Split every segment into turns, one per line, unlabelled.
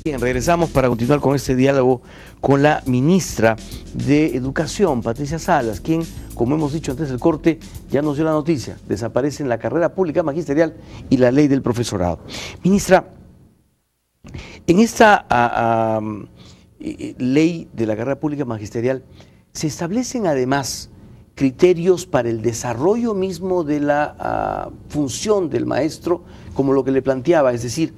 Bien, regresamos para continuar con este diálogo con la ministra de Educación, Patricia Salas, quien, como hemos dicho antes del corte, ya nos dio la noticia: desaparecen la carrera pública magisterial y la ley del profesorado. Ministra, en esta ley de la carrera pública magisterial se establecen además criterios para el desarrollo mismo de la función del maestro, como lo que le planteaba, es decir,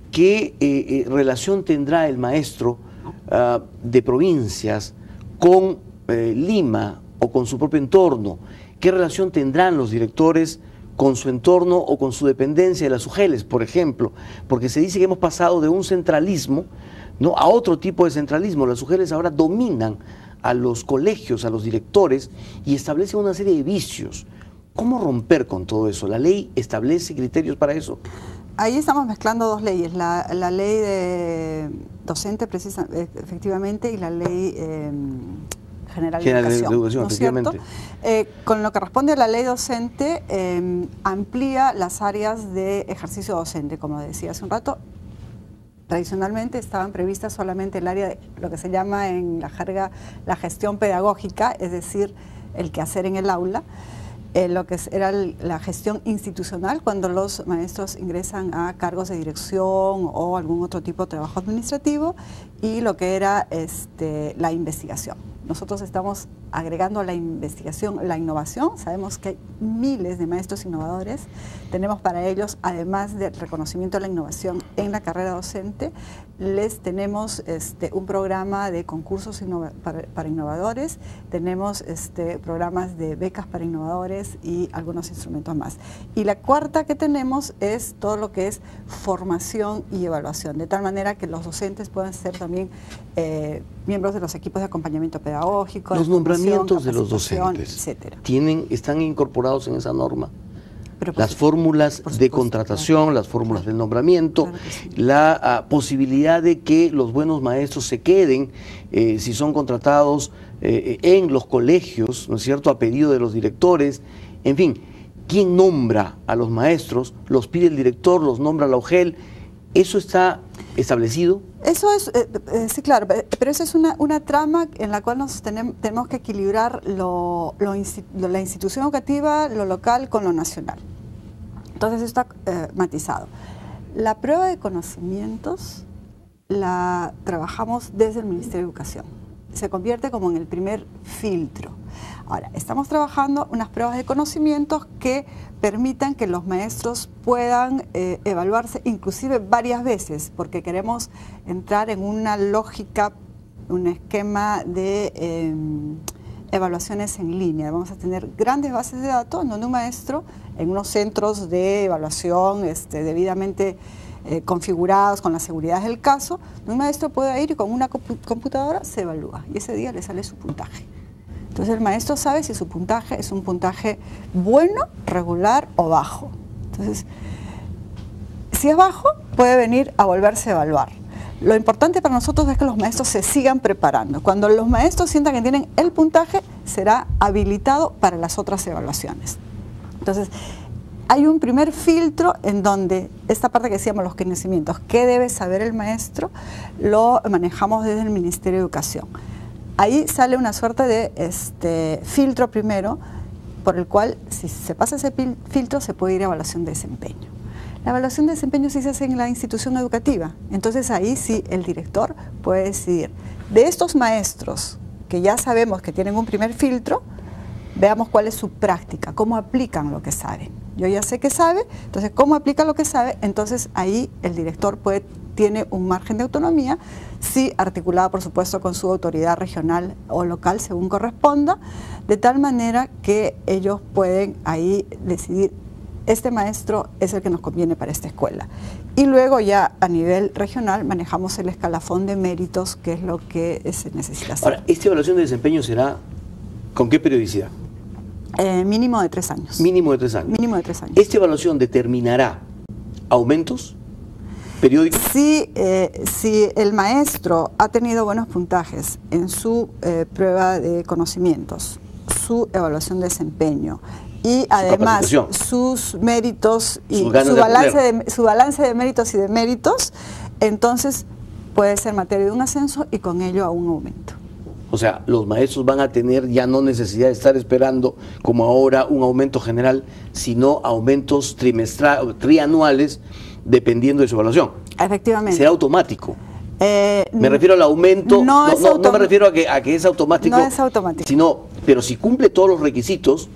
¿qué relación tendrá el maestro de provincias con Lima o con su propio entorno? ¿Qué relación tendrán los directores con su entorno o con su dependencia de las UGELes, por ejemplo? Porque se dice que hemos pasado de un centralismo, ¿no?, a otro tipo de centralismo. Las UGELes ahora dominan a los colegios, a los directores, y establecen una serie de vicios. ¿Cómo romper con todo eso? ¿La ley establece criterios para eso?
Ahí estamos mezclando dos leyes, la ley de docente efectivamente y la ley general de educación, ¿no es cierto? Con lo que responde a la ley docente, amplía las áreas de ejercicio docente, como decía hace un rato. Tradicionalmente estaban previstas solamente el área de lo que se llama en la jerga la gestión pedagógica, es decir, el quehacer en el aula. Lo que era la gestión institucional cuando los maestros ingresan a cargos de dirección o algún otro tipo de trabajo administrativo, y lo que era la investigación. Nosotros estamos agregando a la investigación la innovación. Sabemos que hay miles de maestros innovadores. Tenemos para ellos, además del reconocimiento de la innovación en la carrera docente, les tenemos un programa de concursos para innovadores, tenemos programas de becas para innovadores y algunos instrumentos más. Y la cuarta que tenemos es todo lo que es formación y evaluación, de tal manera que los docentes puedan ser también miembros de los equipos de acompañamiento pedagógico.
Los nombramientos de los docentes,
etcétera,
¿están incorporados en esa norma? Las fórmulas de contratación, claro, las fórmulas del nombramiento, claro sí, la posibilidad de que los buenos maestros se queden, si son contratados en los colegios, ¿no es cierto?, a pedido de los directores. En fin, ¿quién nombra a los maestros? ¿Los pide el director? ¿Los nombra la UGEL? ¿Eso está establecido?
Eso es, sí, claro, pero esa es una trama en la cual tenemos que equilibrar la institución educativa, lo local con lo nacional. Entonces está matizado. La prueba de conocimientos la trabajamos desde el Ministerio de Educación. Se convierte como en el primer filtro. Ahora, estamos trabajando unas pruebas de conocimientos que permitan que los maestros puedan evaluarse inclusive varias veces, porque queremos entrar en una lógica, un esquema de evaluaciones en línea. Vamos a tener grandes bases de datos en donde un maestro, en unos centros de evaluación debidamente configurados con la seguridad del caso, un maestro puede ir y con una computadora se evalúa y ese día le sale su puntaje. Entonces el maestro sabe si su puntaje es un puntaje bueno, regular o bajo. Entonces, si es bajo, puede venir a volverse a evaluar. Lo importante para nosotros es que los maestros se sigan preparando. Cuando los maestros sientan que tienen el puntaje, será habilitado para las otras evaluaciones. Entonces, hay un primer filtro en donde esta parte que decíamos, los conocimientos, qué debe saber el maestro, lo manejamos desde el Ministerio de Educación. Ahí sale una suerte de filtro primero, por el cual, si se pasa ese filtro, se puede ir a evaluación de desempeño. La evaluación de desempeño sí se hace en la institución educativa, entonces ahí sí el director puede decidir. De estos maestros que ya sabemos que tienen un primer filtro, veamos cuál es su práctica, cómo aplican lo que saben. Yo ya sé que sabe, entonces cómo aplica lo que sabe, entonces ahí el director tiene un margen de autonomía, sí articulado por supuesto con su autoridad regional o local según corresponda, de tal manera que ellos pueden ahí decidir: este maestro es el que nos conviene para esta escuela. Y luego ya a nivel regional manejamos el escalafón de méritos, que es lo que se necesita hacer.
Ahora, ¿esta evaluación de desempeño será con qué periodicidad?
Mínimo de 3 años.
Mínimo de 3 años.
Mínimo de 3 años.
¿Esta evaluación determinará aumentos periódicos?
Si el maestro ha tenido buenos puntajes en su prueba de conocimientos, su evaluación de desempeño, y además sus méritos y su balance de méritos y deméritos, entonces puede ser materia de un ascenso y con ello a un aumento.
O sea, los maestros van a tener ya no necesidad de estar esperando como ahora un aumento general, sino aumentos trianuales dependiendo de su evaluación.
Efectivamente.
¿Será automático? Me refiero al aumento, no me refiero a que es automático.
No es automático.
Pero si cumple todos los requisitos,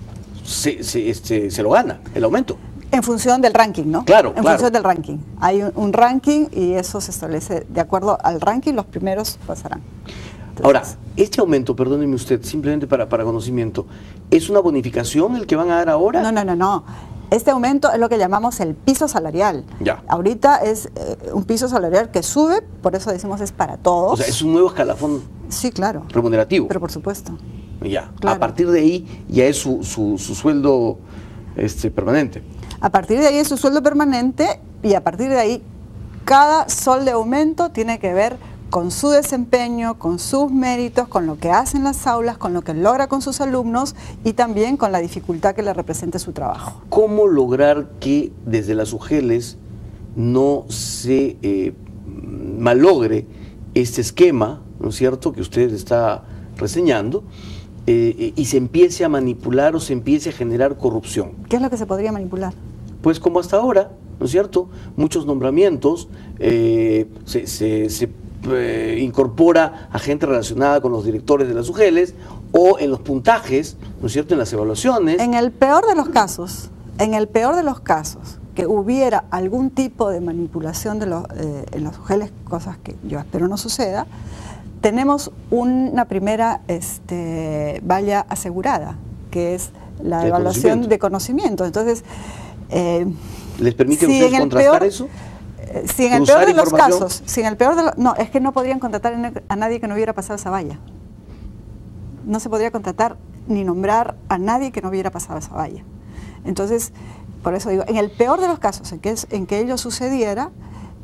se lo gana el aumento.
En función del ranking, ¿no?
Claro,
En función del ranking. Hay un ranking y eso se establece de acuerdo al ranking, los primeros pasarán. Entonces,
ahora, este aumento, perdóneme usted, simplemente para conocimiento, ¿es una bonificación el que van a dar ahora?
No. Este aumento es lo que llamamos el piso salarial.
Ya.
Ahorita es un piso salarial que sube, por eso decimos es para todos.
O sea, es un nuevo escalafón.
Sí, claro.
Remunerativo.
Pero por supuesto.
Ya.
Claro.
A partir de ahí ya es su sueldo permanente.
A partir de ahí es su sueldo permanente y a partir de ahí cada sol de aumento tiene que ver con su desempeño, con sus méritos, con lo que hace en las aulas, con lo que logra con sus alumnos y también con la dificultad que le represente su trabajo.
¿Cómo lograr que desde las UGELes no se malogre este esquema, ¿no es cierto?, que usted está reseñando, y se empiece a manipular o se empiece a generar corrupción?
¿Qué es lo que se podría manipular?
Pues como hasta ahora, ¿no es cierto?, muchos nombramientos se incorpora a gente relacionada con los directores de las UGELes o en los puntajes, ¿no es cierto?, en las evaluaciones.
En el peor de los casos, que hubiera algún tipo de manipulación en las UGELes, cosas que yo espero no suceda, tenemos una primera valla asegurada, que es la evaluación de conocimiento. Entonces,
¿les permite a ustedes contrastar eso?
Si en el peor de los casos, no, es que no podrían contratar a nadie que no hubiera pasado esa valla. No se podría contratar ni nombrar a nadie que no hubiera pasado esa valla. Entonces, por eso digo, en el peor de los casos en que ello sucediera,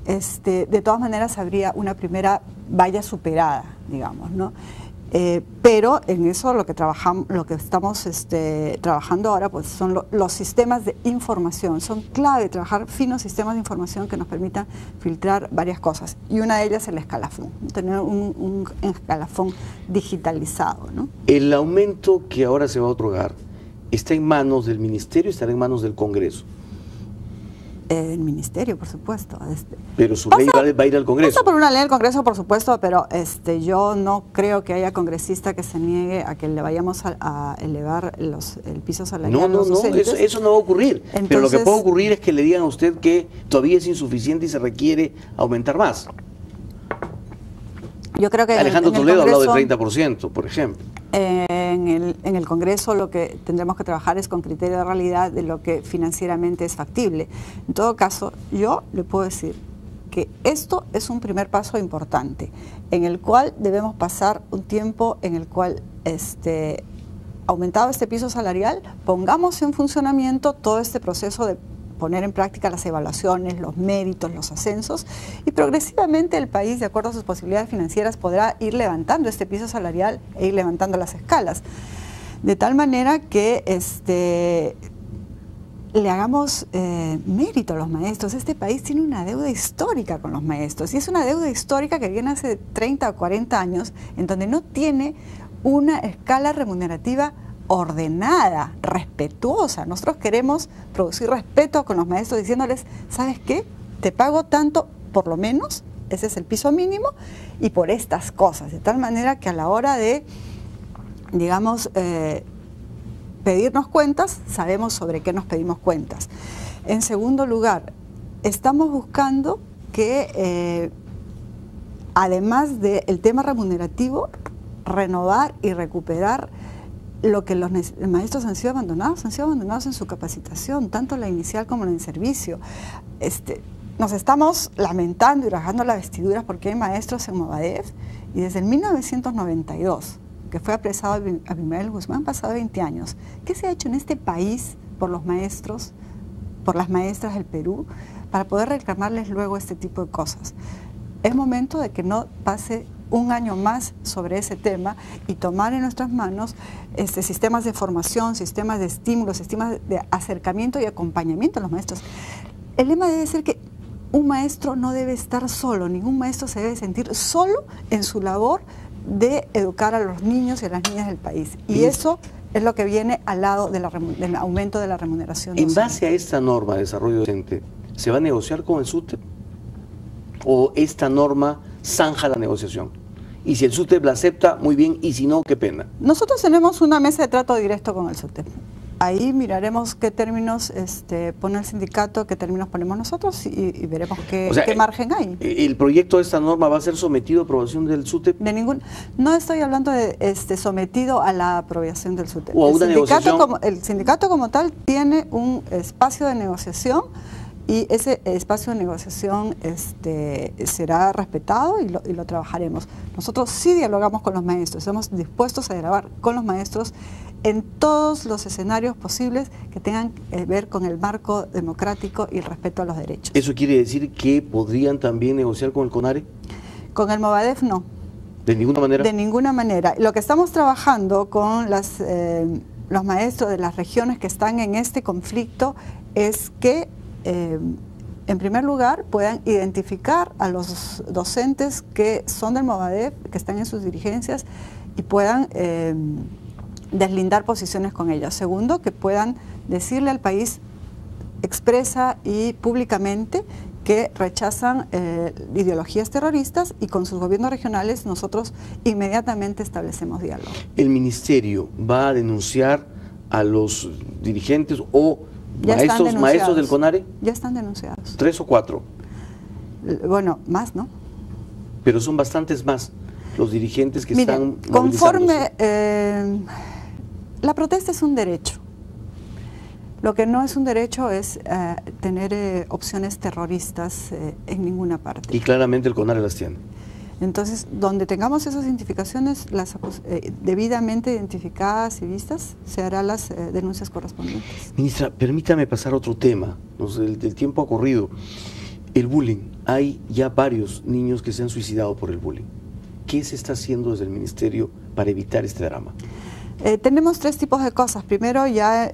de todas maneras habría una primera valla superada, digamos, ¿no? Pero en eso lo que estamos trabajando ahora pues son los sistemas de información. Son clave trabajar finos sistemas de información que nos permitan filtrar varias cosas. Y una de ellas es el escalafón, tener un escalafón digitalizado, ¿no?
El aumento que ahora se va a otorgar está en manos del Ministerio, estará en manos del Congreso.
El Ministerio, por supuesto.
Pero su ley va a ir al Congreso.
Pasa por una ley del Congreso, por supuesto, pero yo no creo que haya congresista que se niegue a que le vayamos a elevar el piso salarial.
No, eso no va a ocurrir.
Entonces,
pero lo que puede ocurrir es que le digan a usted que todavía es insuficiente y se requiere aumentar más.
Yo creo que
Alejandro Toledo ha hablado del 30%, por ejemplo.
En el Congreso lo que tendremos que trabajar es con criterio de realidad de lo que financieramente es factible. En todo caso, yo le puedo decir que esto es un primer paso importante, en el cual debemos pasar un tiempo en el cual, aumentado este piso salarial, pongamos en funcionamiento todo este proceso de poner en práctica las evaluaciones, los méritos, los ascensos, y progresivamente el país, de acuerdo a sus posibilidades financieras, podrá ir levantando este piso salarial e ir levantando las escalas. De tal manera que le hagamos mérito a los maestros. Este país tiene una deuda histórica con los maestros, y es una deuda histórica que viene hace 30 o 40 años, en donde no tiene una escala remunerativa ordenada, respetuosa. Nosotros queremos producir respeto con los maestros diciéndoles, ¿sabes qué? Te pago tanto, por lo menos, ese es el piso mínimo, y por estas cosas, de tal manera que a la hora de, digamos, pedirnos cuentas, sabemos sobre qué nos pedimos cuentas. En segundo lugar, estamos buscando que, además del tema remunerativo, renovar y recuperar lo que los maestros han sido abandonados en su capacitación, tanto la inicial como la en servicio. Nos estamos lamentando y rasgando las vestiduras porque hay maestros en Movadef, y desde el 1992, que fue apresado Abimael Guzmán, han pasado 20 años. ¿Qué se ha hecho en este país por los maestros, por las maestras del Perú, para poder reclamarles luego este tipo de cosas? Es momento de que no pase un año más sobre ese tema y tomar en nuestras manos sistemas de formación, sistemas de estímulos, sistemas de acercamiento y acompañamiento a los maestros. El lema debe ser que un maestro no debe estar solo, ningún maestro se debe sentir solo en su labor de educar a los niños y a las niñas del país. Y eso es lo que viene al lado del aumento de la remuneración docente.
En base a esta norma de desarrollo docente, ¿se va a negociar con el SUTEP? ¿O esta norma zanja la negociación? Y si el SUTEP la acepta, muy bien, y si no, qué pena.
Nosotros tenemos una mesa de trato directo con el SUTEP. Ahí miraremos qué términos pone el sindicato, qué términos ponemos nosotros y veremos qué margen hay.
¿El proyecto de esta norma va a ser sometido a aprobación del SUTEP?
No estoy hablando de sometido a la aprobación del SUTEP.
¿O a una negociación?
El sindicato como tal tiene un espacio de negociación y ese espacio de negociación será respetado y lo trabajaremos. Nosotros sí dialogamos con los maestros, estamos dispuestos a dialogar con los maestros en todos los escenarios posibles que tengan que ver con el marco democrático y el respeto a los derechos.
¿Eso quiere decir que podrían también negociar con el CONARE?
Con el Movadef no.
¿De ninguna manera?
De ninguna manera. Lo que estamos trabajando con los maestros de las regiones que están en este conflicto es que en primer lugar puedan identificar a los docentes que son del Movadef, que están en sus dirigencias y puedan deslindar posiciones con ellos. Segundo, que puedan decirle al país expresa y públicamente que rechazan ideologías terroristas y con sus gobiernos regionales nosotros inmediatamente establecemos diálogo.
¿El ministerio va a denunciar a los dirigentes o maestros del CONARE?
Ya están denunciados.
3 o 4.
Bueno, más, ¿no?
Pero son bastantes más los dirigentes que están
conforme la protesta es un derecho. Lo que no es un derecho es tener opciones terroristas en ninguna parte.
Y claramente el CONARE las tiene.
Entonces, donde tengamos esas identificaciones debidamente identificadas y vistas, se harán las denuncias correspondientes.
Ministra, permítame pasar a otro tema. El tiempo ha corrido. El bullying. Hay ya varios niños que se han suicidado por el bullying. ¿Qué se está haciendo desde el ministerio para evitar este drama?
Tenemos 3 tipos de cosas. Primero, ya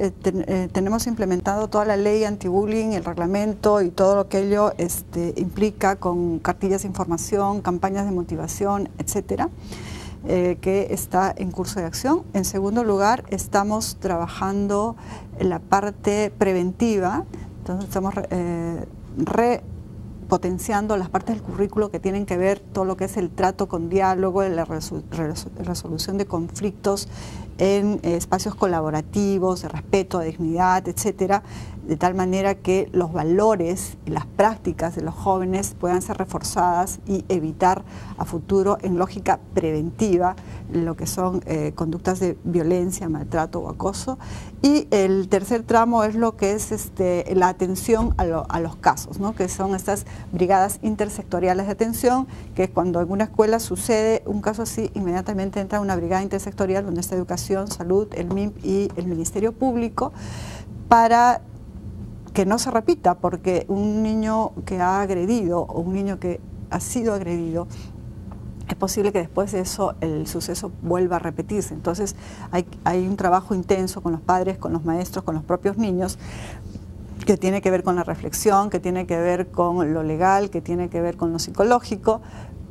tenemos implementado toda la ley anti-bullying, el reglamento y todo lo que ello implica con cartillas de información, campañas de motivación, etcétera, que está en curso de acción. En segundo lugar, estamos trabajando en la parte preventiva. Entonces, estamos potenciando las partes del currículo que tienen que ver todo lo que es el trato con diálogo, la resolución de conflictos en espacios colaborativos, de respeto, de dignidad, etcétera, de tal manera que los valores y las prácticas de los jóvenes puedan ser reforzadas y evitar a futuro en lógica preventiva lo que son conductas de violencia, maltrato o acoso. Y el tercer tramo es lo que es la atención a los casos, ¿no? Que son estas brigadas intersectoriales de atención, que es cuando en una escuela sucede un caso así, inmediatamente entra una brigada intersectorial donde está educación, salud, el MIMP y el Ministerio Público, para que no se repita, porque un niño que ha agredido o un niño que ha sido agredido, es posible que después de eso el suceso vuelva a repetirse. Entonces hay un trabajo intenso con los padres, con los maestros, con los propios niños, que tiene que ver con la reflexión, que tiene que ver con lo legal, que tiene que ver con lo psicológico,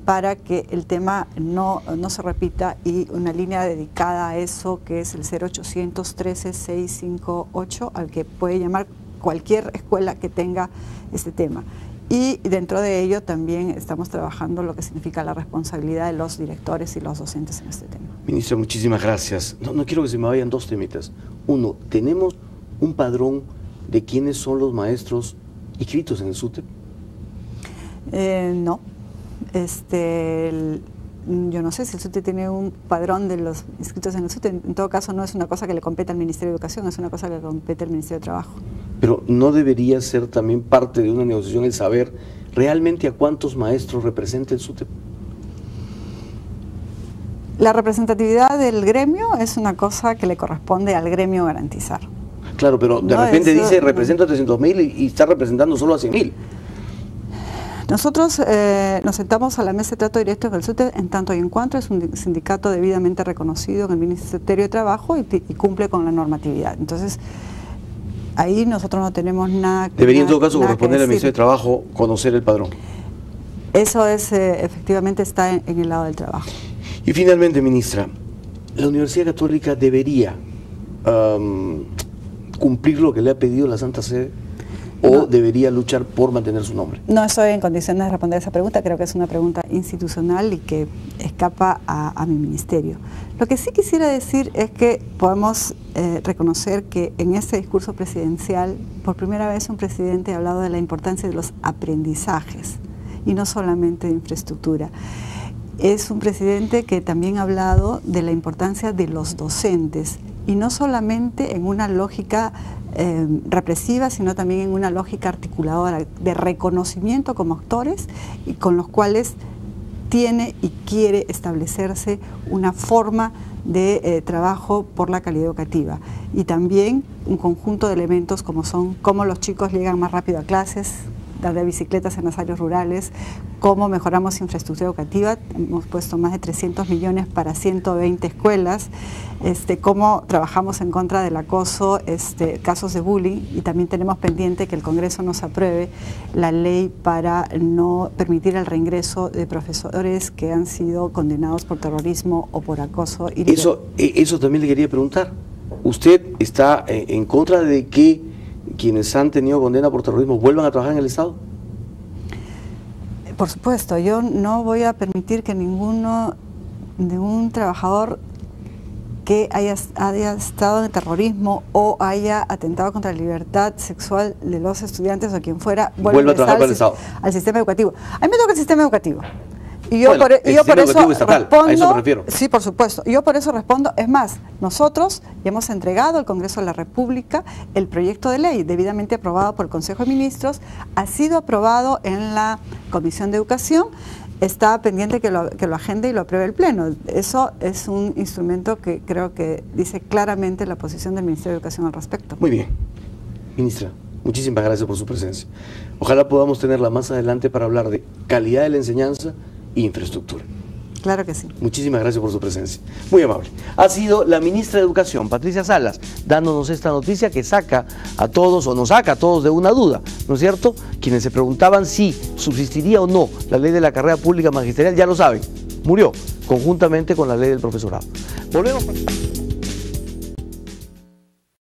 para que el tema no se repita, y una línea dedicada a eso que es el 0800 13 658, al que puede llamar cualquier escuela que tenga este tema. Y dentro de ello también estamos trabajando lo que significa la responsabilidad de los directores y los docentes en este tema.
Ministra, muchísimas gracias. No quiero que se me vayan 2 temitas. Uno, ¿tenemos un padrón de quiénes son los maestros inscritos en el SUTEP?
No. Yo no sé si el SUTEP tiene un padrón de los inscritos en el SUTEP. En todo caso, no es una cosa que le compete al Ministerio de Educación, es una cosa que le compete al Ministerio de Trabajo. Pero ¿no debería ser también parte de una negociación el saber realmente a cuántos maestros representa el SUTEP? La representatividad del gremio es una cosa que le corresponde al gremio garantizar. Claro, pero de repente dice representa a 300.000 y está representando solo a 100.000. Nosotros nos sentamos a la mesa de trato directo con el SUTEP en tanto y en cuanto es un sindicato debidamente reconocido en el Ministerio de Trabajo y cumple con la normatividad. Entonces, ahí nosotros no tenemos nada.
Debería en todo caso corresponder al Ministerio de Trabajo conocer el padrón.
Eso es, efectivamente está en el lado del trabajo.
Y finalmente, ministra, ¿la Universidad Católica debería cumplir lo que le ha pedido la Santa Sede o debería luchar por mantener su nombre?
No estoy en condiciones de responder esa pregunta, creo que es una pregunta institucional y que escapa a mi ministerio. Lo que sí quisiera decir es que podemos reconocer que en este discurso presidencial, por primera vez un presidente ha hablado de la importancia de los aprendizajes y no solamente de infraestructura. Es un presidente que también ha hablado de la importancia de los docentes y no solamente en una lógica represiva, sino también en una lógica articuladora de reconocimiento como actores y con los cuales tiene y quiere establecerse una forma de trabajo por la calidad educativa y también un conjunto de elementos como son cómo los chicos llegan más rápido a clases, de bicicletas en las áreas rurales, cómo mejoramos infraestructura educativa, hemos puesto más de 300 millones para 120 escuelas, cómo trabajamos en contra del acoso, casos de bullying, y también tenemos pendiente que el Congreso nos apruebe la ley para no permitir el reingreso de profesores que han sido condenados por terrorismo o por acoso. Y
eso también le quería preguntar. ¿Usted está en contra de que quienes han tenido condena por terrorismo vuelvan a trabajar en el Estado?
Por supuesto, yo no voy a permitir que ningún trabajador que haya estado en terrorismo o haya atentado contra la libertad sexual de los estudiantes o quien fuera vuelva a trabajar para el Estado, al sistema educativo. A mí me toca el sistema educativo. Y yo,
bueno,
yo por eso
estatal,
respondo,
a eso me refiero.
Sí, por supuesto. Yo por eso respondo. Es más, nosotros ya hemos entregado al Congreso de la República el proyecto de ley debidamente aprobado por el Consejo de Ministros, ha sido aprobado en la Comisión de Educación, está pendiente que lo agende y lo apruebe el Pleno. Eso es un instrumento que creo que dice claramente la posición del Ministerio de Educación al respecto.
Muy bien. Ministra, muchísimas gracias por su presencia. Ojalá podamos tenerla más adelante para hablar de calidad de la enseñanza e infraestructura.
Claro que sí.
Muchísimas gracias por su presencia. Muy amable. Ha sido la ministra de Educación, Patricia Salas, dándonos esta noticia que saca a todos, o nos saca a todos de una duda, ¿no es cierto? Quienes se preguntaban si subsistiría o no la ley de la carrera pública magisterial, ya lo saben, murió conjuntamente con la ley del profesorado. Volvemos.